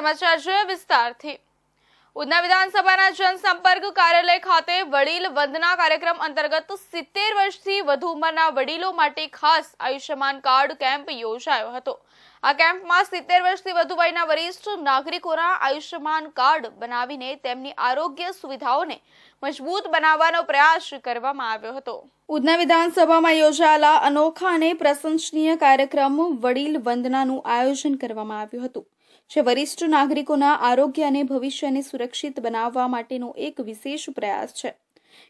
સમાચાર જોઈએ વિસ્તારથી। ઉધના વિધાનસભાના જનસંપર્ક કાર્યાલય ખાતે વડીલ વંદના કાર્યક્રમ અંતર્ગત 70 વર્ષથી વધુ ઉંમરના વડીલો માટે ખાસ આયુષ્યમાન કાર્ડ કેમ્પ યોજાયો હતો। આ કેમ્પમાં 70 વર્ષથી વધુ વયના વરિષ્ઠ નાગરિકોના આયુષ્યમાન કાર્ડ બનાવીને તેમની આરોગ્ય સુવિધાઓને મજબૂત બનાવવાનો પ્રયાસ કરવામાં આવ્યો હતો। ઉધના વિધાનસભામાં યોજાયેલા અનોખા અને પ્રશંસનીય કાર્યક્રમ વડીલ વંદનાનું આયોજન કરવામાં આવ્યું હતું, જે વરિષ્ઠ નાગરિકોના આરોગ્ય અને ભવિષ્યને સુરક્ષિત બનાવવા માટેનો એક વિશેષ પ્રયાસ છે।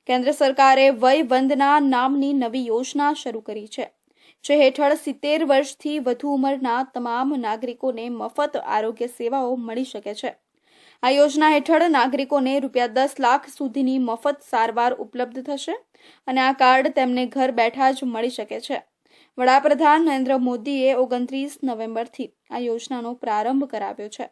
કેન્દ્ર સરકારે વય વંદના નામની નવી યોજના શરૂ કરી છે, જે હેઠળ 70 વર્ષથી વધુ ઉંમરના તમામ નાગરિકોને મફત આરોગ્ય સેવાઓ મળી શકે છે। આ યોજના હેઠળ નાગરિકોને ₹10 લાખ સુધીની મફત સારવાર ઉપલબ્ધ થશે અને આ કાર્ડ તેમને ઘર બેઠા જ મળી શકે છે। વડાપ્રધાન નરેન્દ્ર મોદીએ 29 નવેમ્બરથી આ યોજનાનો પ્રારંભ કરાવ્યો છે।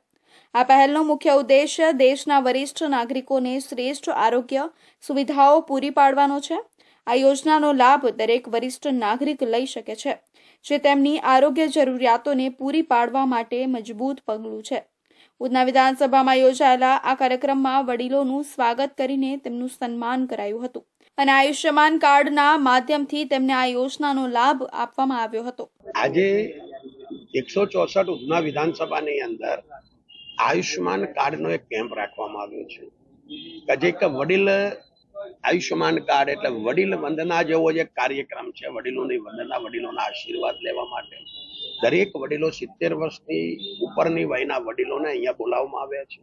આ પહેલનો મુખ્ય ઉદ્દેશ્ય દેશના વરિષ્ઠ નાગરિકોને શ્રેષ્ઠ આરોગ્ય સુવિધાઓ પૂરી પાડવાનો છે। આ યોજનાનો લાભ દરેક વરિષ્ઠ નાગરિક લઈ શકે છે, જે તેમની આરોગ્ય જરૂરિયાતોને પૂરી પાડવા માટે મજબૂત પગલું છે। ઉધના વિધાનસભામાં યોજાયેલા આ કાર્યક્રમમાં વડીલોનું સ્વાગત કરીને તેમનું સન્માન કરાયું હતું અને આયુષ્યમાન કાર્ડના માધ્યમથી તેમને આ યોજનાનો લાભ આપવામાં આવ્યો હતો। આજે 164 ઉધના વિધાનસભાની અંદર આયુષ્યમાન કાર્ડનો એક કેમ્પ રાખવામાં આવ્યો છે। જે એક વડીલ આયુષ્યમાન કાર્ડ એટલે વડીલ વંદના જેવો જે કાર્યક્રમ છે, વડીલોની વંદના, વડીલોના આશીર્વાદ લેવા માટે દરેક વડીલો 70 વર્ષની ઉપરની વયના વડીલોને અહીંયા બોલાવવામાં આવ્યા છે।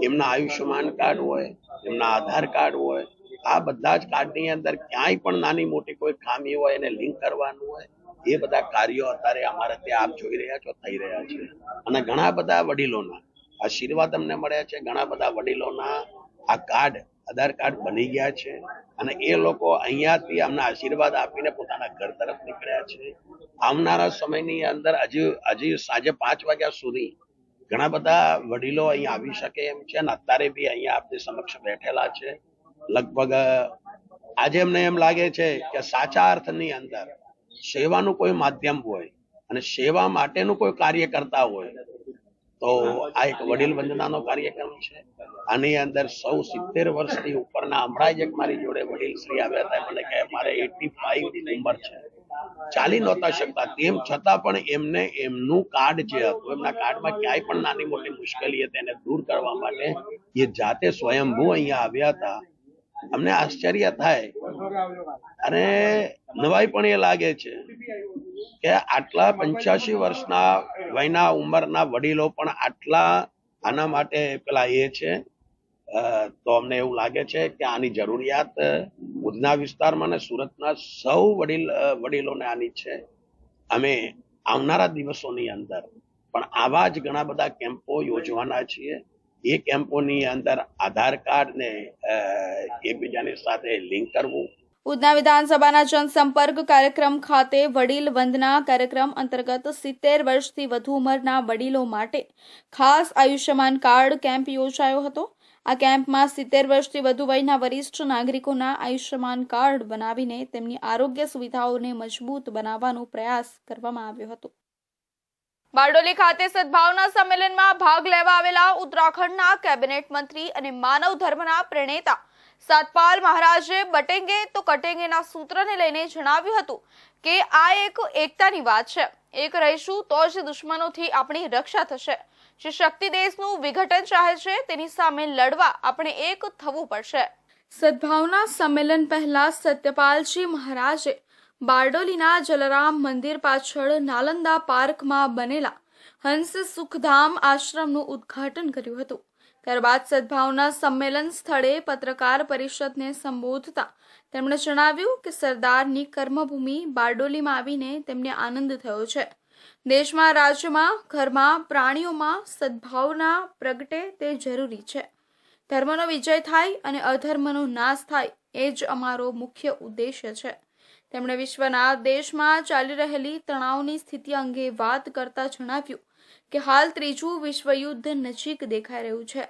એમના આયુષ્યમાન કાર્ડ હોય, એમના આધાર કાર્ડ હોય, આ બધા જ કાર્ડની અંદર ક્યાંય પણ નાની મોટી કોઈ ખામી હોય એને લિંક કરવાનું હોય, એ બધા કાર્યો અત્યારે અમારે ત્યાં આપ જોઈ રહ્યા છો થઈ રહ્યા છે અને ઘણા બધા વડીલોના આશીર્વાદ અમને મળ્યા છે। ઘણા બધા વડીલોના આ કાર્ડ આધાર કાર્ડ બની ગયા છે અને એ લોકો અહીંયાથી અમને આશીર્વાદ આપીને પોતાના ઘર તરફ નીકળ્યા છે। આવનારા સમયની અંદર હજી સાંજે 5 વાગ્યા સુધી ઘણા બધા વડીલો અહીં આવી શકે એમ છે અને અત્યારે બી અહીંયા આપની સમક્ષ બેઠેલા છે। લગભગ આજે અમને એમ લાગે છે કે સાચા અર્થની અંદર સેવાનું કોઈ માધ્યમ હોય અને સેવા માટેનું કોઈ કાર્ય કરતા હોય તો આ એક વડીલ વંદનાનો કાર્યક્રમ છે। આની અંદર સૌ 70 વર્ષથી ઉપરના, હમણાં જ એક મારી જોડે વડીલ શ્રી આવ્યા હતા, મને કહે મારે 85 ઉંમર છે, ચાલી નહોતા શકતા, તેમ છતાં પણ એમને એમનું કાર્ડ જે હતું, એમના કાર્ડમાં ક્યાંય પણ નાની મોટી મુશ્કેલી હતી એને દૂર કરવા માટે એ જાતે સ્વયંભૂ અહીંયા આવ્યા હતા। અમને આશ્ચર્ય થાય અને નવાઈ પણ એ લાગે છે કે આટલા 85 વર્ષના વયના ઉંમરના વડીલો પણ આટલા આના માટે પેલા એ છે, તો અમને એવું લાગે છે કે આની જરૂરિયાત ઉધના વિસ્તારમાં અને સુરતના સૌ વડીલોને આની છે। અમે આવનારા દિવસોની અંદર પણ આવા જ ઘણા બધા કેમ્પો યોજવાના છીએ। એ કેમ્પોની અંદર આધાર કાર્ડ ને એકબીજાની સાથે લિંક કરવું। ઉધના વિધાનસભાના જનસંપર્ક કાર્યક્રમ ખાતે વડીલ વંદના કાર્યક્રમ અંતર્ગત 70 વર્ષથી વધુ ઉંમરના વડીલો માટે ખાસ આયુષ્યમાન કાર્ડ કેમ્પ યોજાયો હતો। આ કેમ્પમાં 70 વર્ષથી વધુ વયના વરિષ્ઠ નાગરિકોના આયુષ્યમાન કાર્ડ બનાવીને તેમની આરોગ્ય સુવિધાઓને મજબૂત બનાવવાનો પ્રયાસ કરવામાં આવ્યો હતો। બારડોલી ખાતે સદભાવના સંમેલનમાં ભાગ લેવા આવેલા ઉત્તરાખંડના કેબિનેટ મંત્રી અને માનવ ધર્મના પ્રણેતા સતપાલ મહારાજે બટેંગે તો કટેંગેના સૂત્રને લઈને જણાવ્યું હતું કે આ એક એકતાની વાત છે। એક રહીશું તો જ દુશ્મનોથી આપણી રક્ષા થશે। જે શક્તિ દેશનું વિઘટન ચાહે છે તેની સામે લડવા આપણે એક થવું પડશે। સદભાવના સંમેલન પહેલા સત્યપાલજી મહારાજે બારડોલીના જલારામ મંદિર પાછળ નાલંદા પાર્કમાં બનેલા હંસ સુખધામ આશ્રમનું ઉદ્ઘાટન કર્યું હતું। ત્યારબાદ સદભાવના સંમેલન સ્થળે પત્રકાર પરિષદને સંબોધતા તેમણે જણાવ્યું કે સરદારની કર્મભૂમિ બારડોલીમાં આવીને તેમને આનંદ થયો છે। દેશમાં, રાજ્યમાં, ઘરમાં, પ્રાણીઓમાં સદભાવના પ્રગટે તે જરૂરી છે। ધર્મનો વિજય થાય અને અધર્મનો નાશ થાય એ જ અમારો મુખ્ય ઉદ્દેશ્ય છે। તેમણે વિશ્વના દેશમાં ચાલી રહેલી તણાવની સ્થિતિ અંગે વાત કરતા જણાવ્યું કે હાલ ત્રીજું વિશ્વયુદ્ધ નજીક દેખાઈ રહ્યું છે।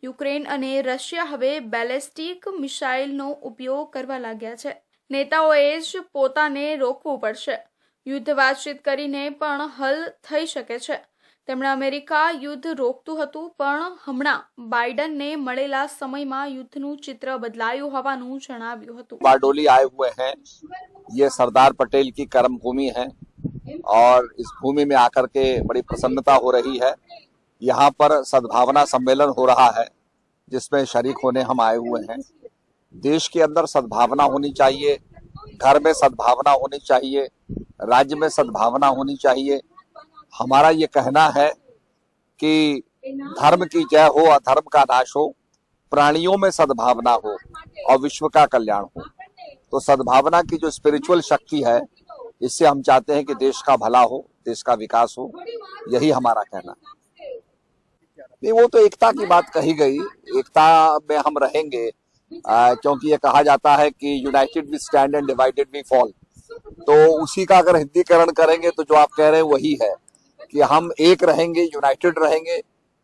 યુક્રેન અને રશિયા હવે બેલેસ્ટિક મિસાઇલનો ઉપયોગ કરવા લાગ્યા છે। નેતાઓએ જ પોતાને રોકવું પડશે। યુદ્ધ વાતચીત કરીને પણ હલ થઈ શકે છે। તેમણે અમેરિકા યુદ્ધ રોકતું હતું, પણ હમણાં બાઇડનને મળેલા સમયમાં યુદ્ધનું ચિત્ર બદલાયું હોવાનું જણાવ્યું હતું. बारडोली आए हुए हैं, ये सरदार पटेल की कर्म भूमि है और इस भूमि में आकर के बड़ी प्रसन्नता हो रही है। यहाँ पर सद्भावना सम्मेलन हो रहा है जिसमें शरीक होने हम आए हुए हैं। देश के अंदर सद्भावना होनी चाहिए, घर में सद्भावना होनी चाहिए, राज्य में सद्भावना होनी चाहिए। हमारा ये कहना है कि धर्म की जय हो, अधर्म का नाश हो, प्राणियों में सद्भावना हो और विश्व का कल्याण हो। तो सद्भावना की जो स्पिरिचुअल शक्ति है, इससे हम चाहते हैं कि देश का भला हो, देश का विकास हो, यही हमारा कहना है। नहीं, वो तो एकता की बात कही गई, एकता में हम रहेंगे, क्योंकि ये कहा जाता है कि united we stand and divided we fall. तो उसी का अगर हिंदीकरण करेंगे तो जो आप कह रहे हैं वही है कि हम एक रहेंगे, यूनाइटेड रहेंगे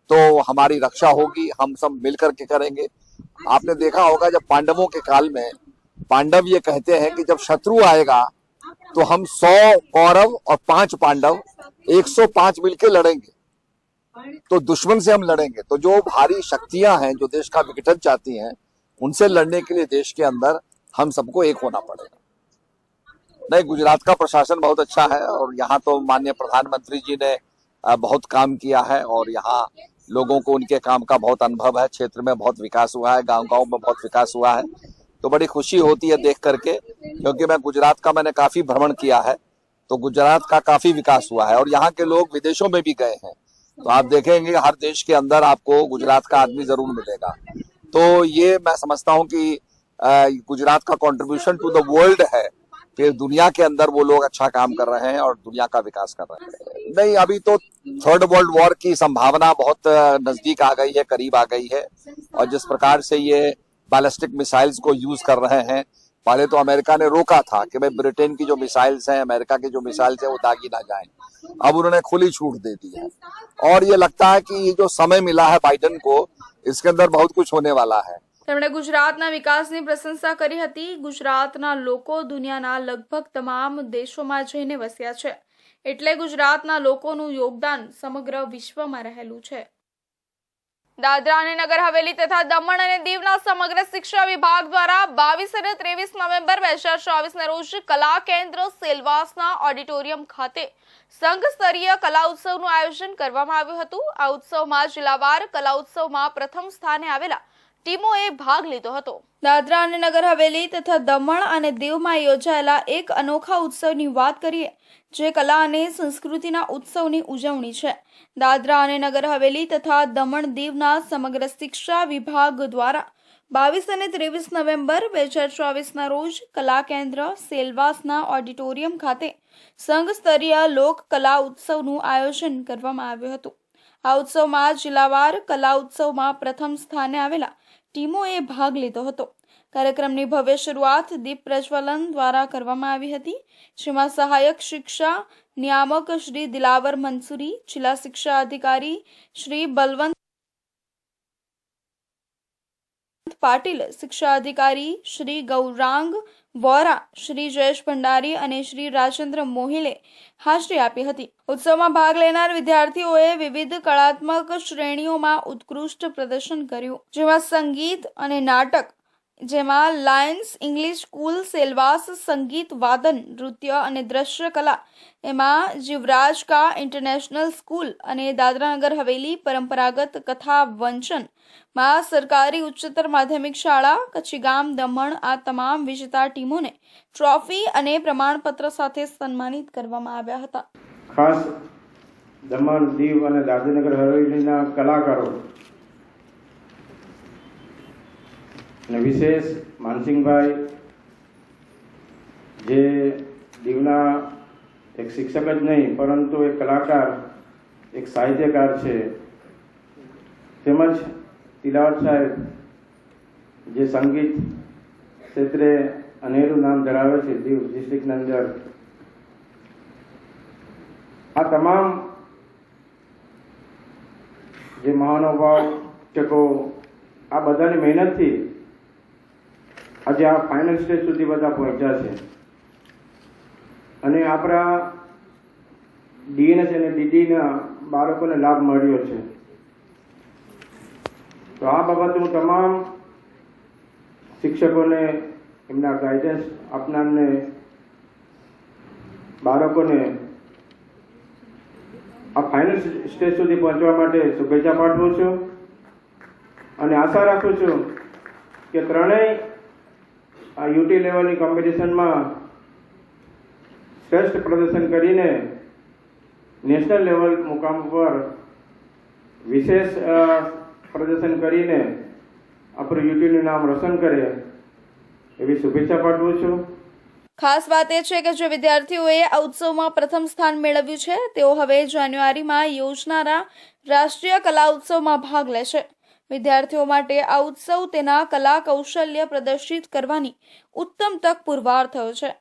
तो हमारी रक्षा होगी, हम सब मिलकर के करेंगे। आपने देखा होगा जब पांडवों के काल में पांडव ये कहते हैं कि जब शत्रु आएगा तो हम 100 कौरव और 5 पांडव 105 मिलकर लड़ेंगे, तो दुश्मन से हम लड़ेंगे। तो जो भारी शक्तियां हैं जो देश का विघटन चाहती हैं, उनसे लड़ने के लिए देश के अंदर हम सबको एक होना पड़ेगा। नहीं, गुजरात का प्रशासन बहुत अच्छा है और यहाँ तो माननीय प्रधानमंत्री जी ने बहुत काम किया है और यहाँ लोगों को उनके काम का बहुत अनुभव है। क्षेत्र में बहुत विकास हुआ है, गांव-गांव में बहुत विकास हुआ है, तो बड़ी खुशी होती है देख करके, क्योंकि मैं गुजरात का मैंने काफी भ्रमण किया है, तो गुजरात का काफी विकास हुआ है और यहाँ के लोग विदेशों में भी गए हैं। तो आप देखेंगे हर देश के अंदर आपको गुजरात का आदमी जरूर मिलेगा। तो ये मैं समझता हूँ कि गुजरात का कंट्रीब्यूशन टू द वर्ल्ड है कि दुनिया के अंदर वो लोग अच्छा काम कर रहे हैं और दुनिया का विकास कर रहे हैं। नहीं, अभी तो थर्ड वर्ल्ड वॉर की संभावना बहुत नजदीक आ गई है, करीब आ गई है, और जिस प्रकार से ये बैलिस्टिक मिसाइल्स को यूज कर रहे हैं, पहले तो अमेरिका ने रोका था कि भाई ब्रिटेन की जो मिसाइल्स हैं, अमेरिका की जो मिसाइल्स हैं वो दागी ना जाएं, अब उन्होंने खुली छूट दे दी है और ये लगता है कि ये जो समय मिला है बाइडन को, इसके अंदर बहुत कुछ होने वाला है। તેમણે ગુજરાતના વિકાસની પ્રશંસા કરી હતી. ગુજરાતના લોકો દુનિયાના લગભગ તમામ દેશોમાં જઈને વસ્યા છે, એટલે ગુજરાતના લોકોનું યોગદાન સમગ્ર વિશ્વમાં રહેલું છે. દાદરા અને નગર હવેલી તથા દમણ અને દીવના સમગ્ર શિક્ષા વિભાગ દ્વારા 22 અને 23 નવેમ્બર 2024 રોજ કલા કેન્દ્ર સેલવાસના ઓડિટોરિયમ ખાતે સંઘ સ્તરીય કલા ઉત્સવનું આયોજન કરવામાં આવ્યું હતું. આ ઉત્સવમાં જિલ્લાવાર કલા ઉત્સવમાં પ્રથમ સ્થાને આવેલા ટીમોએ ભાગ લીધો હતો. દાદરા અને નગર હવેલી તથા દમણ અને દીવમાં યોજાયેલા એક અનોખા ઉત્સવની વાત કરીએ, જે કલા અને સંસ્કૃતિના ઉત્સવની ઉજવણી છે. દાદરા અને નગર હવેલી તથા દમણ દીવના સમગ્ર શિક્ષા વિભાગ દ્વારા 22 અને 23 નવેમ્બર 2024 રોજ કલા કેન્દ્ર સેલવાસના ઓડિટોરિયમ ખાતે સંઘ સ્તરીય લોક કલા ઉત્સવનું આયોજન કરવામાં આવ્યું હતું. આ ઉત્સવમાં જિલ્લાવાર કલા ઉત્સવમાં પ્રથમ સ્થાને આવેલા ટીમોએ ભાગ લીધો હતો. કાર્યક્રમની ભવ્ય શરૂઆત દીપ પ્રજ્વલન દ્વારા કરવામાં આવી હતી, જેમાં સહાયક શિક્ષા નિયામક શ્રી દિલાવર મંસૂરી, જિલ્લા શિક્ષા અધિકારી શ્રી બલવંત પાટીલ, શિક્ષા અધિકારી શ્રી ગૌરાંગ વોરા, શ્રી જયેશ ભંડારી અને શ્રી રાજેન્દ્ર મોહિલે હાજરી આપી હતી. ઉત્સવમાં ભાગ લેનાર વિદ્યાર્થીઓએ વિવિધ કળાત્મક શ્રેણીઓમાં ઉત્કૃષ્ટ પ્રદર્શન કર્યું, જેમાં સંગીત અને નાટક, જેમાં લાયન્સ ઇંગ્લિશ સ્કૂલ સેલવાસ સંગીત વાદન, નૃત્ય અને દ્રશ્ય કલા, એમાં જીવરાજ કા ઇન્ટરનેશનલ સ્કૂલ અને દાદરાનગર હવેલી પરંપરાગત કથા વંચન માં સરકારી ઉચ્ચતર માધ્યમિક શાળા કચ્છીગામ દમણ, આ તમામ વિજેતા ટીમોને ટ્રોફી અને પ્રમાણપત્ર સાથે સન્માનિત કરવામાં આવ્યા હતા. ખાસ દમણ, દીવ અને દાદરાનગર હવેલીના કલાકારો અને વિશેષ માનસિંહભાઈ, જે દીવના એક શિક્ષક જ નહીં પરંતુ એક કલાકાર, એક સાહિત્યકાર છે, તેમજ તિલાવર સાહેબ, જે સંગીત ક્ષેત્રે અનેરું નામ ધરાવે છે દીવ ડિસ્ટ્રિક્ટની અંદર. આ તમામ જે મહાનુભાવ શિક્ષકો, આ બધાની મહેનતથી આજે આ ફાઇનલ સ્ટેજ સુધી બધા પહોંચ્યા છે. અને આપણા ડીએનએસ અને ડીડીના બાળકોને લાભ મળ્યો છે. તો આ બાબતે હું તમામ શિક્ષકોને, એમના ગાઈડન્સ આપનારને, બાળકોને આ ફાઇનલ સ્ટેજ સુધી પહોંચવા માટે શુભેચ્છા પાઠવું છું અને આશા રાખું છું કે ત્રણેય આ યુટી લેવલની કોમ્પિટિશનમાં શ્રેષ્ઠ પ્રદર્શન કરીને નેશનલ લેવલ મુકામ પર વિશેષ પ્રદર્શન કરીને આપણું યુટીનું નામ રોશન કરે એવી શુભેચ્છા પાઠવું છું. ખાસ વાત એ છે કે જે વિદ્યાર્થીઓએ આ ઉત્સવમાં પ્રથમ સ્થાન મેળવ્યું છે તેઓ હવે જાન્યુઆરીમાં યોજનારા રાષ્ટ્રીય કલા ઉત્સવમાં ભાગ લેશે. વિદ્યાર્થીઓ માટે આ ઉત્સવ તેના કલા કૌશલ્ય પ્રદર્શિત કરવાની ઉત્તમ તક પુરવાર થયો છે.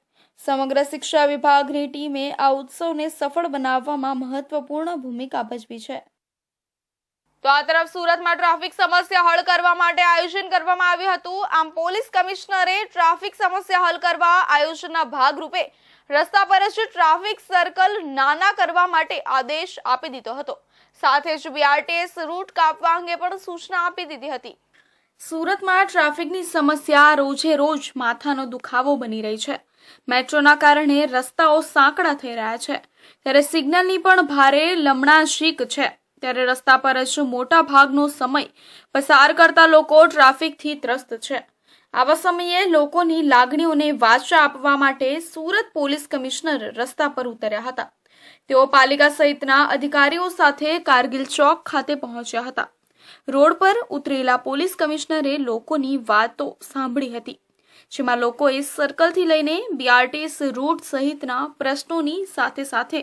સમગ્ર શિક્ષા વિભાગની ટીમે આ ઉત્સવને સફળ બનાવવામાં મહત્વપૂર્ણ ભૂમિકા ભજવી છે. તો આ તરફ સુરતમાં ટ્રાફિક સમસ્યા હલ કરવા માટે આયોજન કરવામાં આવ્યું હતું. આમ પોલીસ કમિશનરે ટ્રાફિક સમસ્યા હલ કરવા આયોજનના ભાગરૂપે રસ્તા પર જ ટ્રાફિક સર્કલ નાના કરવા માટે આદેશ આપી દીધો હતો. સાથે જ બીઆરટીએસ રૂટ કાપવા અંગે પણ સૂચના આપી દીધી હતી. સુરતમાં ટ્રાફિકની સમસ્યા રોજે રોજ માથાનો દુખાવો બની રહી છે. મેટ્રોના કારણે રસ્તાઓ સાંકડા થઈ રહ્યા છે, ત્યારે સિગ્નલની પણ ભારે લમણાશીક છે. ત્યારે રસ્તા પર જ મોટા ભાગનો સમય પસાર કરતા લોકો ટ્રાફિકથી ત્રસ્ત છે. આવા સમયે લોકોની લાગણીઓને વાચા આપવા માટે સુરત પોલીસ કમિશનર રસ્તા પર ઉતર્યા હતા. તેઓ પાલિકા સહિતના અધિકારીઓ સાથે કારગિલ ચોક ખાતે પહોંચ્યા હતા. રોડ પર ઉતરેલા પોલીસ કમિશનરે લોકોની વાતો સાંભળી હતી, જેમાં લોકોએ સર્કલથી લઈને બીઆરટીએસ રૂટ સહિતના પ્રશ્નોની સાથે સાથે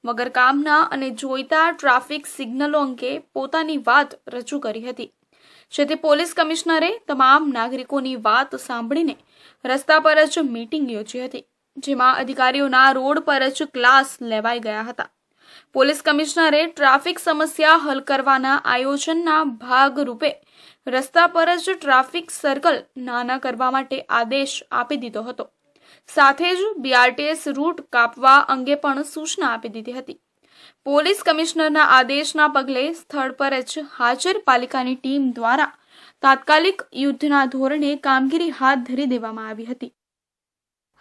વગર કામના અને જોઈતા ટ્રાફિક સિગ્નલો અંગે પોતાની વાત રજૂ કરી હતી. જેથી પોલીસ કમિશનરે તમામ નાગરિકોની વાત સાંભળીને રસ્તા પર જ મીટિંગ યોજી હતી, જેમાં અધિકારીઓના રોડ પર જ ક્લાસ લેવાઈ ગયા હતા. પોલીસ કમિશનરે ટ્રાફિક સમસ્યા હલ કરવાના આયોજનના ભાગરૂપે રસ્તા પર જ ટ્રાફિક સર્કલ નાના કરવા માટે આદેશ આપી દીધો હતો. સાથે જ બીઆરટીએસ રૂટ કાપવા અંગે પણ સૂચના આપી દીધી હતી. પોલીસ કમિશનરના આદેશના પગલે સ્થળ પર જ હાજર પાલિકાની ટીમ દ્વારા તાત્કાલિક યુદ્ધના ધોરણે કામગીરી હાથ ધરી દેવામાં આવી હતી.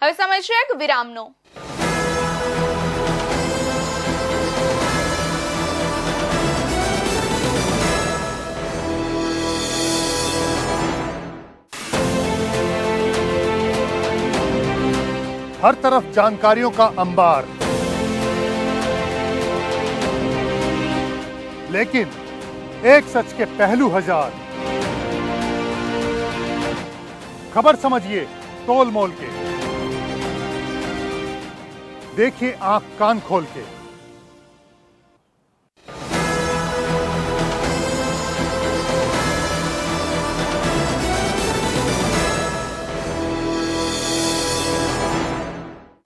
હવે સમય છે એક વિરામનો. हर तरफ जानकारियों का अंबार, लेकिन एक सच के पहलू हजार. खबर समझिए तोल मोल के, देखिए आंख कान खोल के.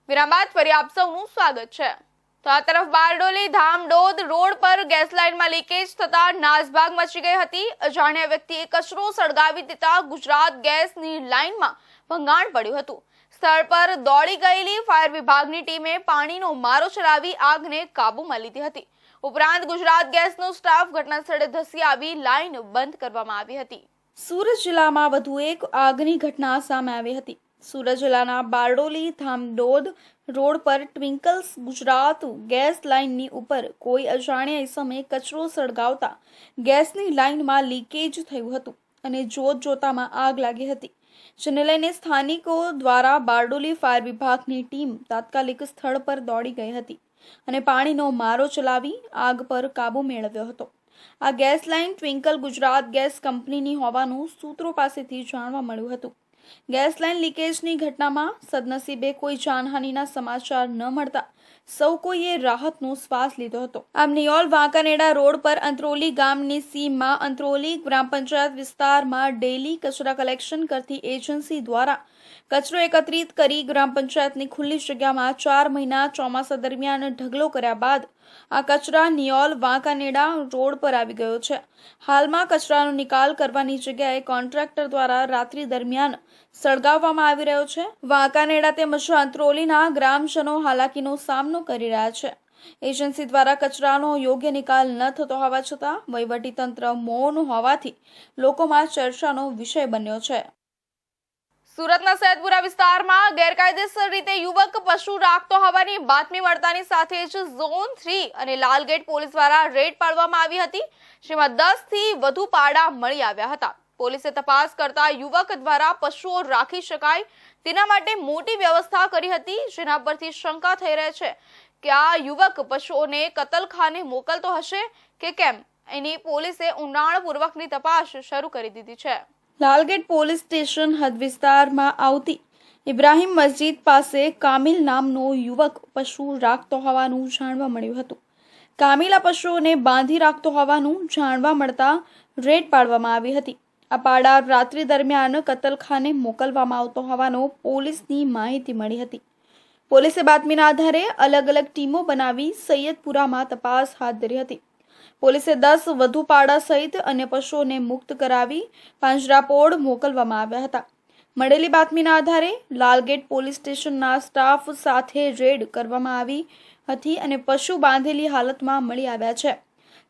વિરામ બાદ ફરી આપ સૌનું સ્વાગત છે. તો આ તરફ બારડોલી ધામડોદ રોડ પર ગેસ લાઇનમાં લીકેજ થતા નાસભાગ મચી ગઈ હતી. અજાણ્યા વ્યક્તિએ કચરો સળગાવી દેતા ગુજરાત ગેસની લાઇનમાં ભંગાણ પડ્યું હતું. સ્થળ પર દોડી ગયેલી ફાયર વિભાગની ટીમે પાણીનો મારો ચલાવી આગને કાબૂમાં લીધી હતી. ઉપરાંત ગુજરાત ગેસનો સ્ટાફ ઘટના સ્થળે ધસી આવી લાઇન બંધ કરવામાં આવી હતી. સુરત જિલ્લામાં વધુ એક આગની ઘટના સામે આવી હતી. સુરત જિલ્લાના બારડોલી ધામડોદ રોડ પર ટ્વિંકલ્સ ગુજરાત ગેસ લાઇનની ઉપર કોઈ અજાણ્યા ઇસમે કચરો સળગાવતા ગેસની લાઇનમાં લીકેજ થયું હતું અને જોતજોતામાં આગ લાગી હતી, જેને લઈને સ્થાનિકો દ્વારા બારડોલી ફાયર વિભાગની ટીમ તાત્કાલિક સ્થળ પર દોડી ગઈ હતી અને પાણીનો મારો ચલાવી આગ પર કાબુ મેળવ્યો હતો. આ gas line twinkle Gujarat gas કંપનીની હોવાનું સૂત્રો પાસેથી જાણવા મળ્યું હતું. ગેસ લાઇન લીકેજની ઘટનામાં સદનસીબે કોઈ જાનહાનિના સમાચાર ન મળતા સૌ કોઈએ રાહતનો શ્વાસ લીધો હતો. આમ નિયોલ વાંકાનેડા રોડ પર અંત્રોલી ગામની સીમમાં અંત્રોલી ગ્રામ પંચાયત વિસ્તારમાં ડેલી કચરા કલેક્શન કરતી એજન્સી દ્વારા કચરો એકત્રિત કરી ગ્રામ પંચાયતની ખુલ્લી જગ્યામાં 4 મહિના ચોમાસા દરમિયાન ઢગલો કર્યા બાદ આ કચરા નિયોલ વાંકાનેડા રોડ પર આવી ગયો છે. હાલમાં કચરાનો નિકાલ કરવાની જગ્યાએ કોન્ટ્રાક્ટર દ્વારા રાત્રિ દરમિયાન સળગાવવામાં આવી રહ્યો છે. વાંકાનેડા તેમજ અંત્રોલીના ગ્રામજનો હાલાકીનો સામનો કરી રહ્યા છે. એજન્સી દ્વારા કચરાનો યોગ્ય નિકાલ ન થતો હોવા છતાં વહીવટીતંત્ર મૌન હોવાથી લોકોમાં ચર્ચાનો વિષય બન્યો છે. સુરતના સૈદપુરા વિસ્તારમાં ગેરકાયદેસર રીતે યુવક પશુ રાખતો હોવાની બાતમી મળતાની સાથે જ ઝોન 3 અને લાલગેટ પોલીસ દ્વારા રેડ પાડવામાં આવી હતી, જેમાં 10 થી વધુ પાડા મળી આવ્યા હતા. પોલીસે તપાસ કરતા યુવક દ્વારા પશુઓ રાખી શકાય તેના માટે મોટી વ્યવસ્થા કરી હતી, જેના પરથી શંકા થઈ રહી છે કે આ યુવક પશુઓને કતલખાને મોકલતો હશે કે કેમ. એની પોલીસે ઊંડાણપૂર્વકની તપાસ શરૂ કરી દીધી છે. લાલગેટ પોલીસ સ્ટેશન હદ વિસ્તારમાં આવતી ઇબ્રાહિમ મસ્જિદ પાસે કામિલ નામનો યુવક પશુ રાખતો હોવાનું જાણવા મળ્યું હતું. કામિલ આ પશુઓને બાંધી રાખતો હોવાનું જાણવા મળતા રેડ પાડવામાં આવી હતી. આ પાડા રાત્રિ દરમિયાન કતલખાને મોકલવામાં આવતો હોવાનો પોલીસની માહિતી મળી હતી. પોલીસે બાતમીના આધારે અલગ અલગ ટીમો બનાવી સૈયદપુરામાં તપાસ હાથ ધરી હતી. પોલીસે 10 વધુ પાડા સહિત અન્ય પશુઓને મુક્ત કરાવી પાંજરાપોળ મોકલવામાં આવ્યા હતા. મળેલી બાતમીના આધારે લાલગેટ પોલીસ સ્ટેશનના સ્ટાફ સાથે રેડ કરવામાં આવી હતી અને પશુ બાંધેલી હાલતમાં મળી આવ્યા છે.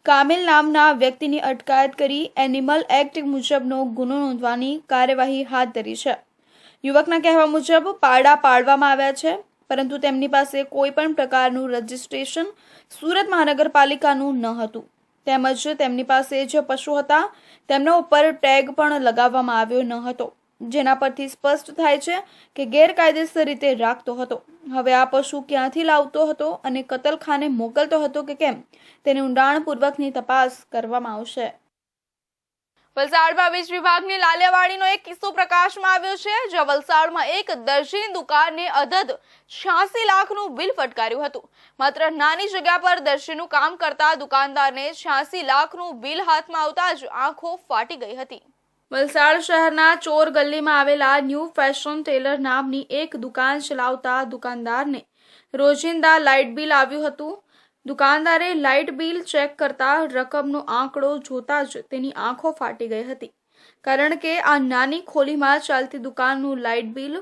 કામિલ નામના વ્યક્તિની અટકાયત કરી એનિમલ એક્ટ મુજબનો ગુનો નોંધવાની કાર્યવાહી હાથ ધરી છે. યુવકના કહેવા મુજબ પાડા પાડવામાં આવ્યા છે, પરંતુ તેમની પાસે કોઈ પણ પ્રકારનું રજિસ્ટ્રેશન સુરત મહાનગરપાલિકાનું ન હતું. તેમજ તેમની પાસે જે પશુ હતા તેમના ઉપર ટેગ પણ લગાવવામાં આવ્યો ન હતો, જેના પરથી સ્પષ્ટ થાય છે કે ગેરકાયદેસર રીતે રાખતો હતો. હવે આ પશુ ક્યાંથી લાવતો હતો અને કતલખાને મોકલતો હતો કે કેમ તેની ઊંડાણપૂર્વકની તપાસ કરવામાં આવશે. વલસાડમાં વીજ વિભાગની લાલિયાવાડીનો એક કિસ્સો પ્રકાશમાં આવ્યો છે, જ્યાં વલસાડમાં એક દરજીની દુકાનને અધધ 86 લાખનું બિલ ફટકાર્યું હતું. માત્ર નાની જગ્યા પર દરજીનું કામ કરતા દુકાનદારને 86 લાખનું બિલ હાથમાં આવતા જ આંખો ફાટી ગઈ હતી. વલસાડ શહેરના ચોર ગલ્લીમાં આવેલા ન્યૂ ફેશન ટેલર નામની એક દુકાન ચલાવતા દુકાનદારને રોજિંદા લાઇટ બિલ આવ્યું હતું. દુકાનદારે લાઇટ બિલ ચેક કરતા રકમનો આંકડો જોતા જ તેની આંખો ફાટી ગઈ હતી, કારણ કે આ નાની ખોલીમાં ચાલતી દુકાનનું લાઇટ બિલ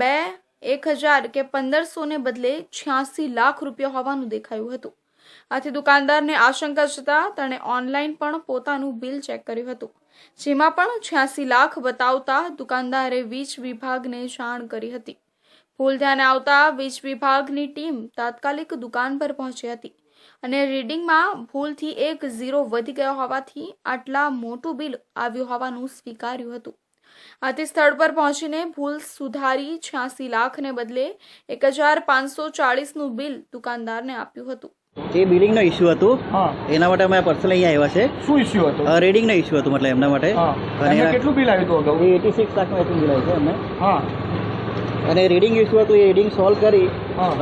1000 કે 1500 ને બદલે 86 લાખ રૂપિયા હોવાનું દેખાયું હતું. આથી દુકાનદારને આશંકા જતા તેણે ઓનલાઈન પણ પોતાનું બિલ ચેક કર્યું હતું, જેમાં પણ 86 લાખ બતાવતા દુકાનદારે વીજ વિભાગને જાણ કરી હતી. ભૂલ ધ્યાને આવતા વીજ વિભાગની ટીમ તાત્કાલિક દુકાન પર પહોંચી હતી અને રીડિંગમાં ભૂલથી 1 0 વધી ગયો હોવાથી આટલા મોટું બિલ આવ્યું હોવાનું સ્વીકાર્યું હતું. આથી સ્થળ પર પહોંચીને ભૂલ સુધારી 86 લાખને બદલે 1540નું બિલ દુકાનદારને આપ્યું હતું. એ બિલિંગનો ઇસ્યુ હતું, એના માટે અમે પર્સનલ અહીંયા આવ્યા છે. શું ઇસ્યુ હતો? રીડિંગનો ઇસ્યુ હતું, મતલબ એમના માટે. અને કેટલું બિલ આવ્યું હતું અગાઉ? 86 લાખનું બિલ આવ્યું છે અમને. હા, અને રીડિંગ ઇસ્યુ હતું, એ રીડિંગ સોલ્વ કરી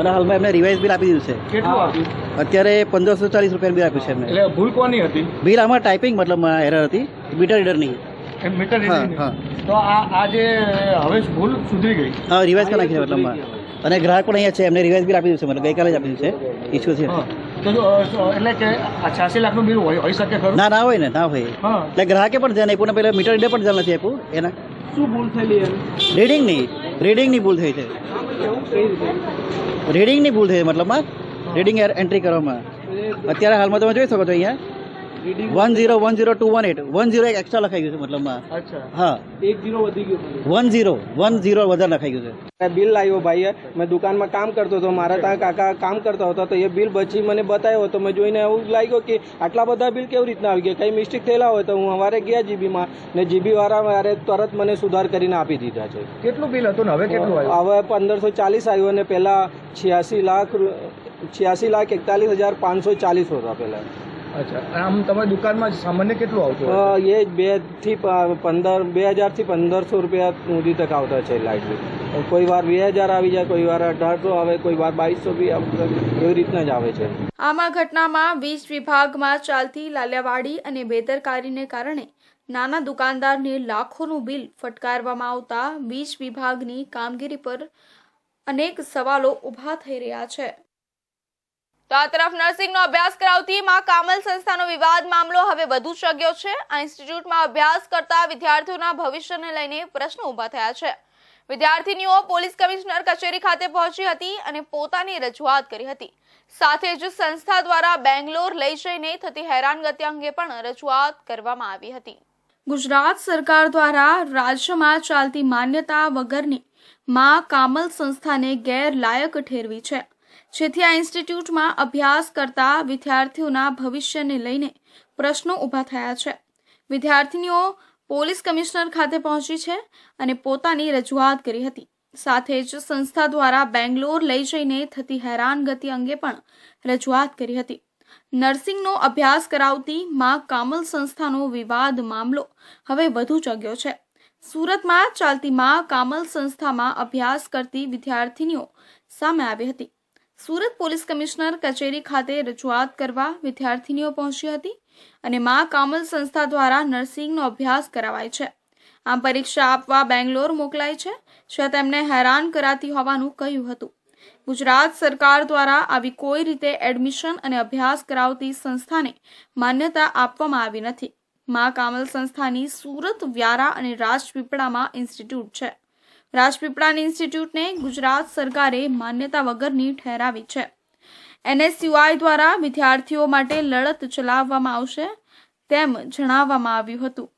અને હાલમાં એમને રિવાઇઝ બિલ આપી દીધું છે. કેટલું આપ્યું? અત્યારે 1540 રૂપિયા બિલ આપ્યું છે એમને. એટલે ભૂલ કોની હતી? બિલ આમાં ટાઈપિંગ મતલબ એરર હતી, મીટર રીડરની. એમ મીટર રીડિંગ. હા. તો આ જે હવે ભૂલ સુધરી ગઈ? હા, રિવાઇઝ કરી નાખી છે મતલબમાં. અને ગ્રાહક પણ અહીંયા છે, એમને રિવાઇઝ બિલ આપી દીધું છે, મતલબ ગઈકાલે જ આપી દીધું છે. ઇસ્યુ છે એટલે કે આ 86 લાખનું બિલ હોઈ શકે ખરું? ના હોય ને, ના હોય. એટલે ગ્રાહકે પણ ધ્યાન આપ્યું ને પહેલાં મીટર રીડર પણ ધ્યાન નથી આપ્યું. એના શું ભૂલ થયેલી? રીડિંગની ભૂલ થઈ છે. રીડિંગની ભૂલ થઈ મતલબમાં રીડિંગ એન્ટ્રી કરવામાં. અત્યારે હાલમાં તમે જોઈ શકો છો અહીંયા 10102118 10 એક એક્સ્ટ્રા લખાઈ ગયું છે મતલબમાં. હા, 1 0 વધી ગયું. 10 વધારે લખાઈ ગયું છે. બિલ લાવ્યો ભાઈએ, મેં દુકાનમાં કામ કરતો હતો, મારા ત્યાં કાકા કામ કરતા હતા, તો એ બિલ પછી મને બતાવ્યો તો મેં જોઈને એવું લાગ્યો કે આટલા બધા બિલ કેવી રીતના આવી ગયા, કંઈ મિસ્ટેક થયેલા હોય તો હું સવારે ગયા જીબીમાં ને જીબી વાળા મારે તરત મને સુધાર કરીને આપી દીધા છે. કેટલું બિલ હતું ને હવે કેટલું આવ્યું? હવે 1540 આવ્યું અને પહેલા 86,41,540 હતા પહેલા. અચ્છા, આમ તમારી દુકાનમાં સામાન્ય કેટલું આવતું? એ 2000 થી 1500 રૂપિયા સુધી તક આવતા છે લાઇટ બિલ. કોઈ વાર 2000 આવી જાય, કોઈ વાર 1800 આવે, કોઈ વાર 2200 બી એવી રીતના જ આવે છે. આમાં ઘટનામાં વીજ વિભાગમાં ચાલતી લાલિયાવાડી અને બેદરકારીને કારણે નાના દુકાનદારને લાખોનું બિલ ફટકારવામાં આવતા વીજ વિભાગની કામગીરી પર અનેક સવાલો ઊભા થઈ રહ્યા છે. તો આ તરફ નર્સિંગનો અભ્યાસ કરાવતી માં કામલ સંસ્થાનો વિવાદ મામલો હવે વધુ ચગ્યો છે. આ ઇન્સ્ટિટ્યૂટમાં અભ્યાસ કરતા વિદ્યાર્થીઓના ભવિષ્યને લઈને પ્રશ્નો ઊભા થયા છે. વિદ્યાર્થીનીઓ પોલીસ કમિશનર કચેરી ખાતે પહોંચી હતી અને પોતાની રજૂઆત કરી હતી. સાથે જ સંસ્થા દ્વારા બેંગ્લોર લઈ જઈને થતી હેરાનગતિ અંગે પણ રજૂઆત કરવામાં આવી હતી. ગુજરાત સરકાર દ્વારા રાજ્યમાં ચાલતી માન્યતા વગરની માં કામલ સંસ્થાને ગેરલાયક ઠેરવી છે, જેથી આ ઇન્સ્ટિટ્યૂટમાં અભ્યાસ કરતા વિદ્યાર્થીઓના ભવિષ્યને લઈને પ્રશ્નો ઊભા થયા છે. વિદ્યાર્થીનીઓ પોલીસ કમિશનર ખાતે પહોંચી છે અને પોતાની રજૂઆત કરી હતી. સાથે જ સંસ્થા દ્વારા બેંગ્લોર લઈ જઈને થતી હેરાનગતિ અંગે પણ રજૂઆત કરી હતી. નર્સિંગનો અભ્યાસ કરાવતી માં કામલ સંસ્થાનો વિવાદ મામલો હવે વધુ ચગ્યો છે. સુરતમાં ચાલતી માં કામલ સંસ્થામાં અભ્યાસ કરતી વિદ્યાર્થીનીઓ સામે આવી હતી. સુરત પોલીસ કમિશનર કચેરી ખાતે રજૂઆત કરવા વિદ્યાર્થીનીઓ પહોંચી હતી અને માં કામલ સંસ્થા દ્વારા નર્સિંગનો અભ્યાસ કરાવાય છે. આમ પરીક્ષા આપવા બેંગ્લોર મોકલાય છે, જ્યાં તેમને હેરાન કરાતી હોવાનું કહ્યું હતું. ગુજરાત સરકાર દ્વારા આવી કોઈ રીતે એડમિશન અને અભ્યાસ કરાવતી સંસ્થાને માન્યતા આપવામાં આવી નથી. માં કામલ સંસ્થાની સુરત, વ્યારા અને રાજપીપળામાં ઇન્સ્ટિટ્યૂટ છે. રાજપીપળાની ઇન્સ્ટિટ્યૂટને ગુજરાત સરકારે માન્યતા વગરની ઠેરાવી છે. NSUI દ્વારા વિદ્યાર્થીઓ માટે લડત ચલાવવામાં આવશે તેમ જણાવવામાં આવ્યું હતું.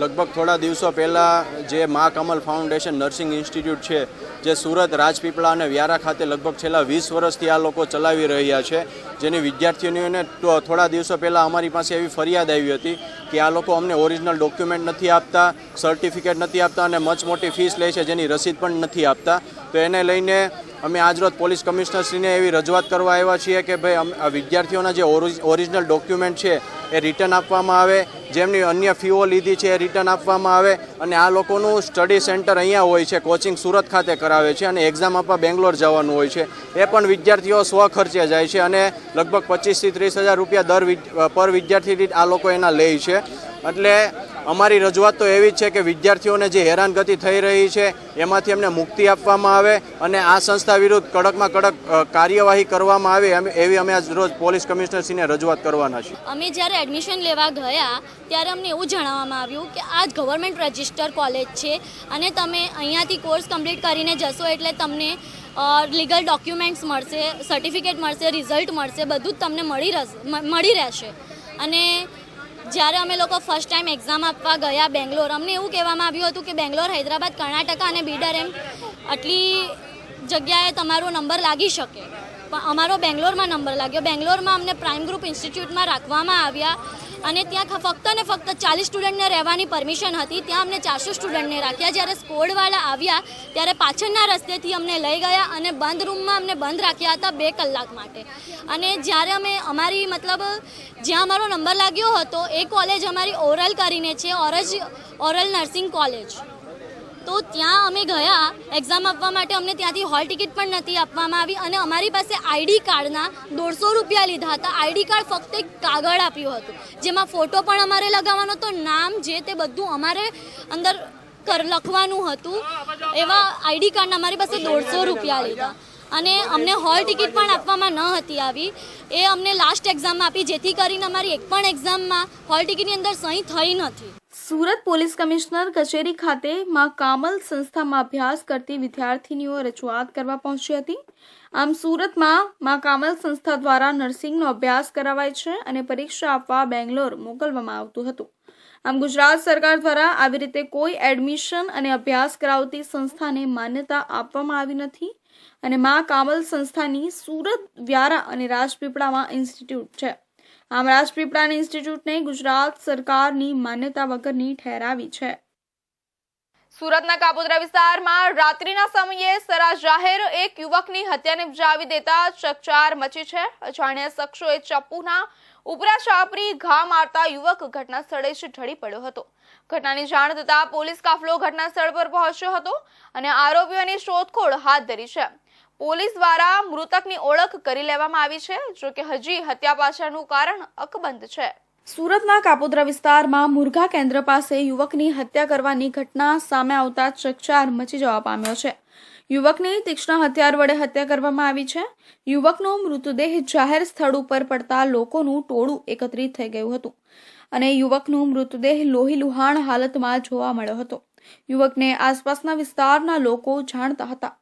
લગભગ થોડા દિવસો પહેલાં જે મા કમલ ફાઉન્ડેશન નર્સિંગ ઇન્સ્ટિટ્યૂટ છે, જે સુરત, રાજપીપળા અને વ્યારા ખાતે લગભગ છેલ્લા 20 વર્ષથી આ લોકો ચલાવી રહ્યા છે, જેની વિદ્યાર્થીઓને થોડા દિવસો પહેલાં અમારી પાસે એવી ફરિયાદ આવી હતી કે આ લોકો અમને ઓરિજિનલ ડોક્યુમેન્ટ નથી આપતા, સર્ટિફિકેટ નથી આપતા અને મચ મોટી ફીસ લે છે, જેની રસીદ પણ નથી આપતા. તો એને લઈને અમે આજરોજ પોલીસ કમિશનરશ્રીને એવી રજૂઆત કરવા આવ્યા છીએ કે ભાઈ આ વિદ્યાર્થીઓના જે ઓરિજિનલ ડોક્યુમેન્ટ છે એ રિટર્ન આપવામાં આવે, જેમની અન્ય ફીઓ લીધી છે એ રિટર્ન આપવામાં આવે અને આ લોકોનું સ્ટડી સેન્ટર અહીંયા હોય છે, કોચિંગ સુરત ખાતે કરાવે છે અને એક્ઝામ આપવા બેંગ્લોર જવાનું હોય છે. એ પણ વિદ્યાર્થીઓ સ્વખર્ચે જાય છે અને લગભગ 25,000 થી 30,000 રૂપિયા પર વિદ્યાર્થી આ લોકો એના લે છે. એટલે અમારી રજૂઆત તો એવી જ છે કે વિદ્યાર્થીઓને જે હેરાનગતિ થઈ રહી છે એમાંથી એમને મુક્તિ આપવામાં આવે અને આ સંસ્થા વિરુદ્ધ કડકમાં કડક કાર્યવાહી કરવામાં આવે એવી અમે આજ રોજ પોલીસ કમિશનરશ્રીને રજૂઆત કરવાના છીએ. અમે જ્યારે એડમિશન લેવા ગયા ત્યારે અમને એવું જણાવવામાં આવ્યું કે આ ગવર્મેન્ટ રજિસ્ટર કોલેજ છે અને તમે અહીંયાથી કોર્સ કમ્પ્લીટ કરીને જશો એટલે તમને લીગલ ડોક્યુમેન્ટ્સ મળશે, સર્ટિફિકેટ મળશે, રિઝલ્ટ મળશે, બધું જ તમને મળી રહેશે. અને જ્યારે અમે લોકો ફર્સ્ટ ટાઈમ એક્ઝામ આપવા ગયા બેંગ્લોર, અમને એવું કહેવામાં આવ્યું હતું કે બેંગ્લોર, હૈદરાબાદ, કર્ણાટક અને બીડર એમ આટલી જગ્યાએ તમારો નંબર લાગી શકે, પણ અમારો બેંગ્લોરમાં નંબર લાગ્યો. બેંગ્લોરમાં અમને પ્રાઇમ ગ્રુપ ઇન્સ્ટિટ્યૂટમાં રાખવામાં આવ્યા અને ત્યાં ફક્ત ને ફક્ત 40 સ્ટુડન્ટને રહેવાની પરમિશન હતી. ત્યાં અમને 400 સ્ટુડન્ટને રાખ્યા. જ્યારે સ્કોડવાળા આવ્યા ત્યારે પાછળના રસ્તેથી અમને લઈ ગયા અને બંધ રૂમમાં અમને બંધ રાખ્યા હતા 2 કલાક માટે. અને જ્યારે અમે અમારી જ્યાં અમારો નંબર લાગ્યો હતો એ કોલેજ અમારી ઓરલ કરીને છે, ઓરલ નર્સિંગ કોલેજ. તો ત્યાં અમે ગયા એક્ઝામ આપવા માટે. અમને ત્યાંથી હોલ ટિકિટ પણ નથી આપવામાં આવી અને અમારી પાસે આઈડી કાર્ડના 150 રૂપિયા લીધા હતા. આઈડી કાર્ડ ફક્ત એક કાગળ આપ્યું હતું, જેમાં ફોટો પણ અમારે લગાવવાનો હતો, નામ જે તે બધું અમારે અંદર લખવાનું હતું. એવા આઈડી કાર્ડના અમારી પાસે 150 રૂપિયા લીધા અને અમને હોલ ટિકિટ પણ આપવામાં ન હતી આવી. એ અમને લાસ્ટ એક્ઝામ આપી, જેથી કરીને અમારી એક પણ એક્ઝામમાં હોલ ટિકિટની અંદર સહી થઈ નથી. સુરત પોલીસ કમિશનર કચેરી ખાતે માં કામલ સંસ્થામાં અભ્યાસ કરતી વિદ્યાર્થીનીઓ રજૂઆત કરવા પહોંચી હતી. આમ સુરતમાં માં કામલ સંસ્થા દ્વારા નર્સિંગનો અભ્યાસ કરાવાય છે અને પરીક્ષા આપવા બેંગ્લોર મોકલવામાં આવતું હતું. આમ ગુજરાત સરકાર દ્વારા આવી રીતે કોઈ એડમિશન અને અભ્યાસ કરાવતી સંસ્થાને માન્યતા આપવામાં આવી નથી અને માં કામલ સંસ્થાની સુરત, વ્યારા અને રાજપીપળામાં ઇન્સ્ટિટ્યૂટ છે. આમ રાજપીપળાની ઇન્સ્ટિટ્યૂટને ગુજરાત સરકારની માન્યતા વગરની ઠેરાવી છે. સુરતના કાપોદ્રા વિસ્તારમાં રાત્રિના સમયે સરા જાહેર એક યુવકની હત્યા નિપજાવી દેતા ચકચાર મચી છે. અજાણ્યા શખ્સોએ ચપ્પુના ઉપરા ચાપરી ઘા મારતા યુવક ઘટના સ્થળે જ ઢળી પડ્યો હતો. ઘટનાની જાણ થતાં પોલીસ કાફલો ઘટના સ્થળ પર પહોંચ્યો હતો અને આરોપીઓની શોધખોળ હાથ ધરી છે. પોલીસ દ્વારા મૃતકની ઓળખ કરી લેવામાં આવી છે, જો કે હજી હત્યા પાછળનું કારણ અકબંધ છે. સુરતના કાપોદ્રા વિસ્તારમાં મુરઘા કેન્દ્ર પાસે યુવકની હત્યા કરવાની ઘટના સામે આવતા ચકચાર મચી જવા પામ્યો છે. યુવકની તીક્ષ્ણ હથિયાર વડે હત્યા કરવામાં આવી છે. યુવકનો મૃતદેહ જાહેર સ્થળ ઉપર પડતા લોકોનું ટોળું એકત્રિત થઈ ગયું હતું અને યુવકનો મૃતદેહ લોહીલુહાણ હાલતમાં જોવા મળ્યો હતો. યુવકને આસપાસના વિસ્તારના લોકો જાણતા હતા.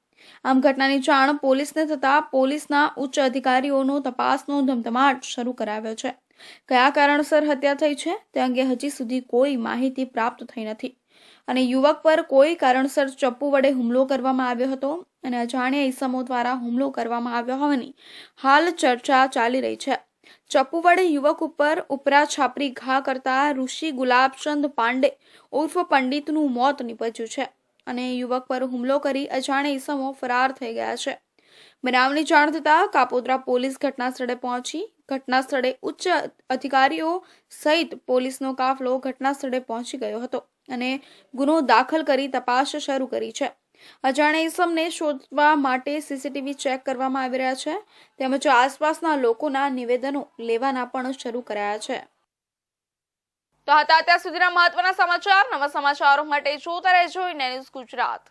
આમ ઘટનાની જાણ પોલીસને થતા પોલીસના ઉચ્ચ અધિકારીઓનો તપાસનો ધમધમાટ શરૂ કરાવ્યો છે. કયા કારણસર હત્યા થઈ છે તે અંગે હજી સુધી કોઈ માહિતી પ્રાપ્ત થઈ નથી અને યુવક પર કોઈ કારણસર ચપ્પુ વડે હુમલો કરવામાં આવ્યો હતો અને અજાણ્યા ઈસમો દ્વારા હુમલો કરવામાં આવ્યો હોવાની હાલ ચર્ચા ચાલી રહી છે. ચપ્પુ વડે યુવક ઉપર ઉપરા છાપરી ઘા કરતા ઋષિ ગુલાબચંદ પાંડે ઉર્ફ પંડિતનું મોત નીપજ્યું છે અને યુવક પર હુમલો કરી અજાણ્યા ઈસમો ફરાર થઈ ગયા છે. બનાવની જાણ થતાં કાપોદ્રા પોલીસ ઘટના સ્થળે પહોંચી ઘટના સ્થળે ઉચ્ચ અધિકારીઓ સહિત પોલીસનો કાફલો ઘટના સ્થળે પહોંચી ગયો હતો અને ગુનો દાખલ કરી તપાસ શરૂ કરી છે. અજાણ્યા ઈસમને શોધવા માટે સીસીટીવી ચેક કરવામાં આવી રહ્યા છે તેમજ આસપાસના લોકોના નિવેદનો લેવાના પણ શરૂ કરાયા છે. તો હતા અત્યાર સુધીના મહત્વના સમાચાર. નવા સમાચારો માટે જોતા રહેજો ન્યૂઝ ગુજરાત.